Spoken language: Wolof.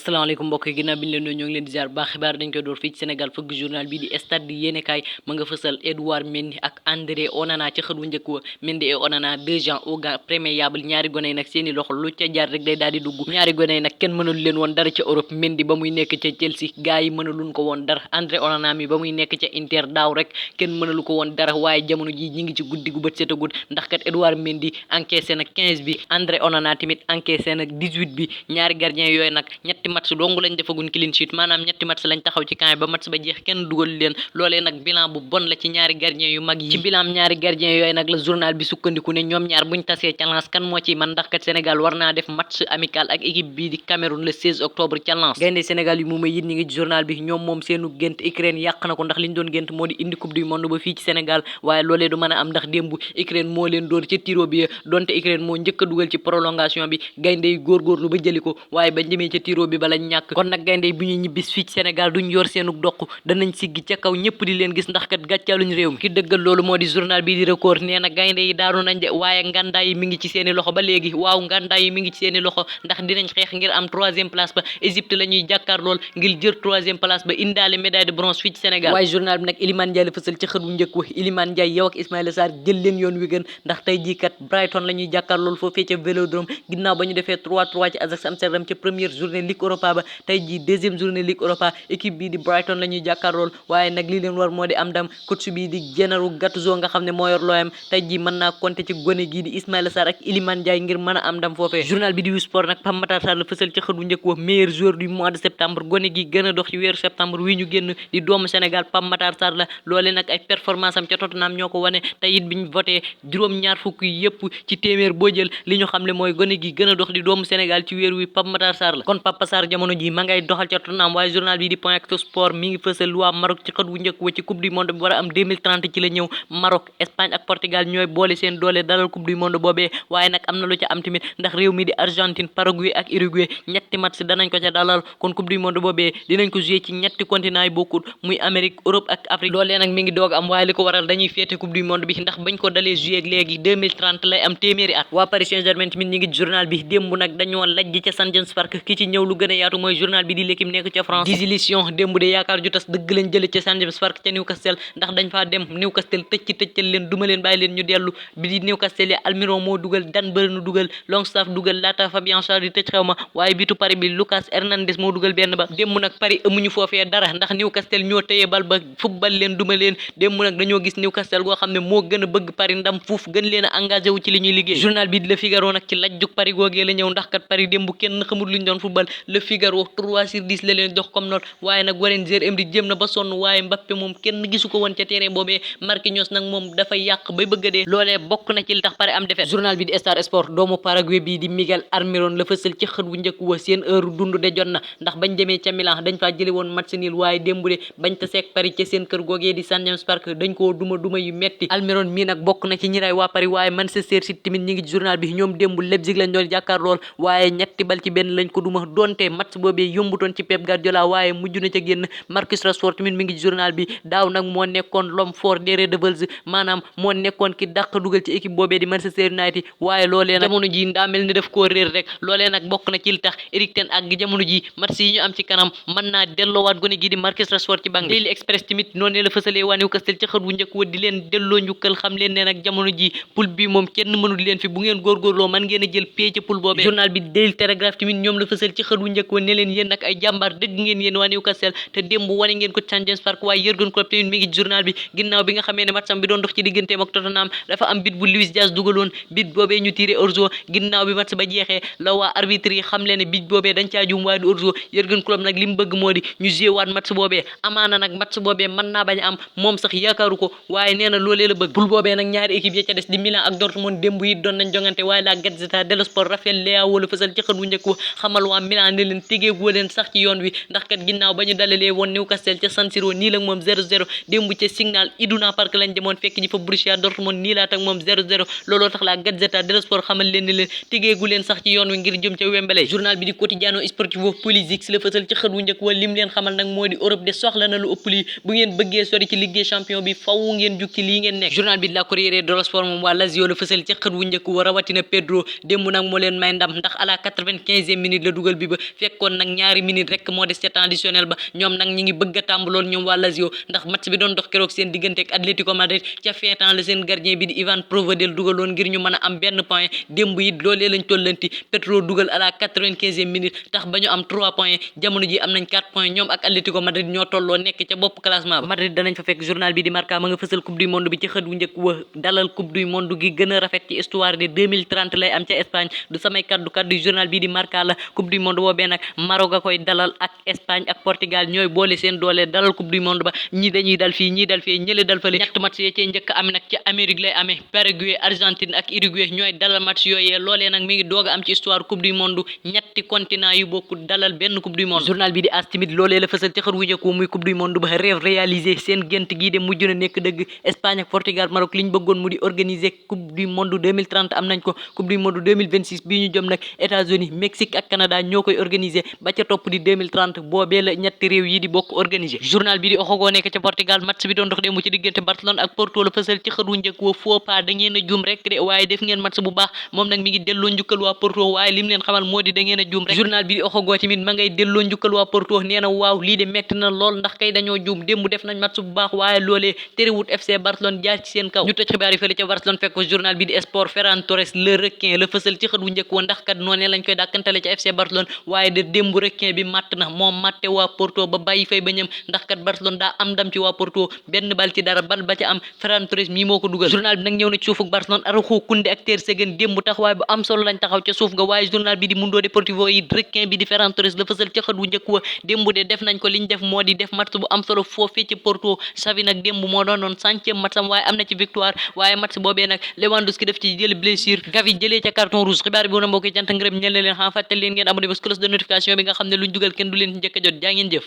asalaamaaleykum mbokk yi ginnaaw bi ñu leen doon ñoo ngi leen di ziar baax xibaar dañ koy door fii ci Sénégal fëgg journal bi di stade di yéenekaay ma nga fësal Edouard Mendy ak André Onana ca xët wu njëkk wa Mendy et Onana 2 gens au gars préméable ñaari gone yi nag seeni loxo lu ca jaar rek day daal di dugg ñaari gone yi nag kenn mënalu leen woon dara ca Europe Mendy ba muy nekk ca Chelsea gars yi mënaluñ ko woon dara André Onana mi ba muy nekk ca Inter daaw rek kenn mënalu ko woon dara waaye jamono ji ñi ngi ci guddi gu bët setagul ndax kat Edouard Mendy encaissé na 15 bi André Onana tamit encaissé na 18 bi ñaari gardien yooyu nag ñetti match dong lañ defagun clean sheet maanaam ñetti match lañ taxaw ci camp ba match ba jeex kenn dugal leen loolee nag bilan bu bon la ci ñaari gardien yu mag yi ci bilan ñaari gardien yooyu nag la journal bi sukkandiku ne ñoom ñaar buñ tasee challenge kan moo ci man ndax kat Sénégal war naa def match amical ak équipe bii di Cameroun le 16 octobre challenge gaynde Sénégal yu mu yit ñi ngi ci journal bi ñoom moom seenu gént Ukraine yàq na ko ndax liñ doon gént moo di indi coupe du monde ba fii ci Sénégal waaye loolee du mën a am ndax démb Ukraine moo leen dóor ca tiro bi donte Ukraine moo njëkk a dugal ci prolongation bi gaynde yi góorgóorlu ba jëli ko waaye ba jëmee ca tiro bi ba lañ ñàkk kon nag gaynde bu ñuy ñibbis fii ci Sénégal duñ yor seenu doq danañ siggi ca kaw ñëpp di leen gis ndax kat gàccaaluñ réew mi ki dëggal loolu moo di journal bi di record nee na gaynde yi daanu nañ de waaye ngandaay yi mi ngi ci seeni loxo ba léegi waaw ngandaay yi mi ngi ci seeni loxo ndax dinañ xeex ngir am 3e place ba Égypte la ñuy jàkkaar lool ngir jër 3e place ba indaale médaille de bronze fii ci Sénégal waaye journal bi nag Iliman Ndiaye la fësal ci xët wu njëkk wa Iliman Ndiaye yow ak Ismaïla Sarr jël leen yoon wi gën ndax tey jii kat Brighton la ñuy jàkkaar lool foofee ca Vélodrome ginnaaw ba ñu defee 3-3 ci Ajax Amsterdam ca première journée Ligue Europa ba tey jii deuxième journée Ligue Europa équipe bii di Brighton la ñuy jàkkaarlool waaye nag li leen war moo di am ndam coach bii di Gennaro Gattuso nga xam ne moo yor looyam tey jii mën naa compter ci gone gii di Ismaïla Sarr ak Iliman Ndiaye ngir mën a am ndam foofee journal bi di Wii Sport nag Pape Matar Sarr la fësal ci xët wu njëkk wa meilleur joueur du mois de septembre gone gi gën a dox ci weeru septembre wi ñu génn di doomu Sénégal Pape Matar Sarr la loolee nag ay performance am ca Tottenham ñoo ko wane tey it biñ voté juróom-ñaar fukk yëpp ci téeméer boo jël li ñu xam ne mooy gone gi gën a dox di doomu Sénégal ci weer wi Pape Matar Sarr la kon Pape Sarr jamono ji ma ngay doxal ca Tottenham waaye journal bi di Point Actu Sport mi ngi fësal waa Maroc ci xët wu njëkk wa ci coupe du monde bi war a am 2030 ci la ñëw Maroc Espagne ak Portugal ñooy boole seen doole dalal coupe du monde boobee waaye nag am na lu ca am tamit ndax réew mi di Argentine Paraguay ak Uruguay ñetti match danañ ko ca dalal kon coupe du monde boobee dinañ ko jouer ci ñetti continent yi bokkut muy Amérique Europe ak Afrique loolee nag mi ngi doog am waaye li ko waral dañuy féete coupe du monde bi ndax bañ ko dalee jouer ak léegi 2030 lay am téeméeri at waa Paris Saint-Germain tamit ñi ngi journal bi démb nag dañoo lajj ca St James Park ki ci ñëw lu gën a yaatu mooy journal bi di l'équipe nekk ca France désillusion démb de yaakaar ju tas dëgg lañ jële ca St James Park ca Newcastle ndax dañ faa dem Newcastle tëccal leen duma leen bàyyi leen ñu dellu bi di Newcastle Almiron moo dugal Dan Burn dugal Longstaff dugal laata Fabien Sarr di tëj xew ma waaye bitu Paris bi Lucas Hernandez moo dugal benn ba démb nag Paris amuñu foofee dara ndax Newcastle ñoo téye bal ba football leen duma leen démb nag dañoo gis Newcastle goo xam ne moo gën a bëgg Paris ndam fuuf gën leen a engagé wu ci li ñuy liggéey journal bi di Le Figaro nag ci lajjuk Paris googee la ñëw ndax kat Paris démb kenn xamul luñ doon football Le Figaro 3/10 la leen jox comme note waaye nag Warren Zaïre-Emery jéem na ba sonn waaye Mbappé moom kenn gisu ko woon ca terrain boobee Marquinhos nag moom dafa yàq bay bëgg a dee loolee bokk na ci li tax Paris am defet journal bi di Star Sport doomu Paraguay bii di Miguel Almiron la fësal ci xët wu njëkk wa seen heure dund de jot na ndax bañ demee ca Milan dañ faa jële woon match nul waaye démb de bañ ta seek Paris ca seen kër googee di St James Park dañ koo duma yu metti Almiron mii nag bokk na ci ñi ray waa Paris waaye Manchester City tamit ñi ngi ci journal bi ñoom démb Leipzig lañ doon jàkkaar lool waaye ñetti bal ci benn lañ ko duma donte match boobee yombutoon ci Pep Guardiola waaye mujj na ca génn Marcus Rashford tamit mi ngi ci journal bi daaw nag moo nekkoon l'homme fort des Red Devils maanaam moo nekkoon ki dàq dugal ci équipe boobee di Manchester United waaye loolee nag jamono ji daa mel ni def koo réer rek loolee nag bokk na ci li tax Eric Ten Hag jamono ji match yi ñu am ci kanam mën naa delloowaat gone gi di Marcus Rashford ci banc Daily Express tamit noonu la fësalee waa Newcastle ci xët wu njëkk wa di leen delloo njukkal xam leen ne nag jamono ji poule bi moom kenn mënul leen fi bu ngeen góorgóorloo man ngeen a jël pee ci poule boobee journal bi Daily Telegraph tamit ñoom la fësal ci xët wu njëkk wa ne leen yéen nag ay jàmbaar dëgg ngeen yéen waa Newcastle te démb wane ngeen ko St James Park waaye Jurgen Klopp tamit mi ngi journal bi ginnaaw bi nga xamee ne match am bi doon dox ci digganteem ak Tottenham dafa am bit bu Luis Diaz dugaloon bit boobee ñu tiré hors-jeu ginnaaw bi match ba jeexee la waa arbitre yi xam leen ne bit boobee dañ caa juum waaye du hors-jeu Jurgen Klopp nag li mu bëgg moo di ñu joué waat match boobee amaana nag match boobee mën naa bañ a am moom sax yaakaaru ko waaye nee na loolee la bëgg bul boobee nag ñaari équipe ya ca des di Milan ak Dortmund démb yi doon nañ jongante waaye la Gazzetta dello Sport Rafael Leao la fësal ci xët wu njëkk xamal waa Milan ne leen tégeegoo leen sax ci yoon wi ndax kat ginnaaw ba ñu dalalee woon Newcastle ca San Siro nii la moom 0-0 démb ca Signal Iduna Park lañ demoon fekk ji fa Borussia Dortmund nii laat ak moom 0-0 looloo tax la Gazzetta dello Sport xamal leen ne leen tégeegu leen sax ci yoon wi ngir jëm ca Wembley journal bi di Quotidiano Sportivo Politics la fësal ci xët wu njëkk wa lim leen xamal nag moo di Europe de soxla na lu ëpp lii bu ngeen bëggee sori ci Ligue des Champions bi faw ngeen jukki lii ngeen nekk journal bi la Corriere dello Sport moom waa Lazio la fësal ci xët wu njëkk wa rawatina Pedro démb nag moo leen may ndam ndax à la 95e minute la dugal bi ba fekkoon nag ñaari minute rek moo des ca temps additionnel ba ñoom nag ñi ngi bëgg a tàmbaloon ñoom waa Lazio ndax match bi doon dox keroog seen diggante ak Atlético Madrid ca fin temps la seen gardien bi di Ivan Provedel dugaloon ngir ñu mën a am benn point démb it loolee lañ tollanti Pedro dugal à la 95e minute tax ba ñu am 3 points jamono ji am nañ 4 points ñoom ak Atlético Madrid ñoo tolloo nekk ca bopp classement ba Madrid danañ fa fekk journal bi di Marca ma nga fësal coupe du monde bi ci xët wu njëkk wa dalal coupe du monde gi gën a rafet ci histoire de 2030 lay am ca Espagne du samay kaddu journal bi di Marca la coupe du monde boobee nag Maroc a koy dalal ak Espagne ak Portugal ñooy boole seen doole dalal coupe du monde ba ñi dañuy dal fii ñii dal fee ñële dal fële ñett match yee cee njëkk am nag ca Amérique lay amee Paraguay Argentine ak Uruguay ñooy dalal match yooyee loolee nag mi ngi doog a am ci histoire coupe du monde ñetti continent yu bokku dalal benn coupe du monde journal bi di AS tamit loolee la fësal ci xër wu njëkk muy coupe du monde ba rêve réalisé seen gént gii de mujj na nekk dëgg Espagne ak Portugal Maroc liñ bëggoon mu di organiser coupe du monde 2030 am nañ ko coupe du monde 2026 bii ñu jëm nag États-Unis Mexique ak Canada ñoo koy organiser ba ca topp di 2030 boobee la ñetti réew yi di bokk organiser journal bi di oxogoo nekk ca Portugal match bi doon dox de mu ci diggante Barcelone ak Porto la fësal ci xër wu njëkk wa faux pas da ngeen a juum rek de waaye def ngeen match bu baax moom nag mi ngi delloo njukkal waa Porto waaye lim leen xamal moo di da ngeen a juum rek journal bi di oxogoo tamit ma ngay delloo njukkal waa Porto nee na waaw lii de metti na lool ndax kay dañoo juum démb def nañ match bu baax waaye loolee terewut FC Barcelone jaar ci seen kaw ñu tëj xibaar yi fële ca Barcelone fekk ko journal bi di Sport Ferran Torres le requin la fësal ci xët wu njëkk wa ndax kat noonee lañ koy dàkkantale ca FC Barcelone waaye de démb requin bi matt na moom matte waa Porto ba bàyyi fay ba ñëm ndax kat Barcelone daa am ndam ci waa Porto benn bal ci dara bal ba ca am Ferran Torres mii moo ko dugal journal bi nag ñëw na ci suufuk Barcelone Araujo Koundé ak Ter Stegen démb taxawaay bu am solo lañ taxaw ca suuf ga waaye journal bi di Mundo Deportivo yi requin bi di Ferran Torres la fësal ci xët wu njëkk wa démb de def nañ ko liñ def moo di def match bu am solo foofee ci Porto Xavi nag démb moo doon 100e matcham waaye am na ci victoire waaye match boobee nag Lewandowski def ci jël blessure Gavi jëlee ca carton rouge xibaar bi woon na mbokk yi cant ngërëm ñeel na leen xam fàttali leen ngeen abonné ba cloche de notification bi nga xam ne luñ dugal kenn du leen njëkk a jot jaa ngeen jëf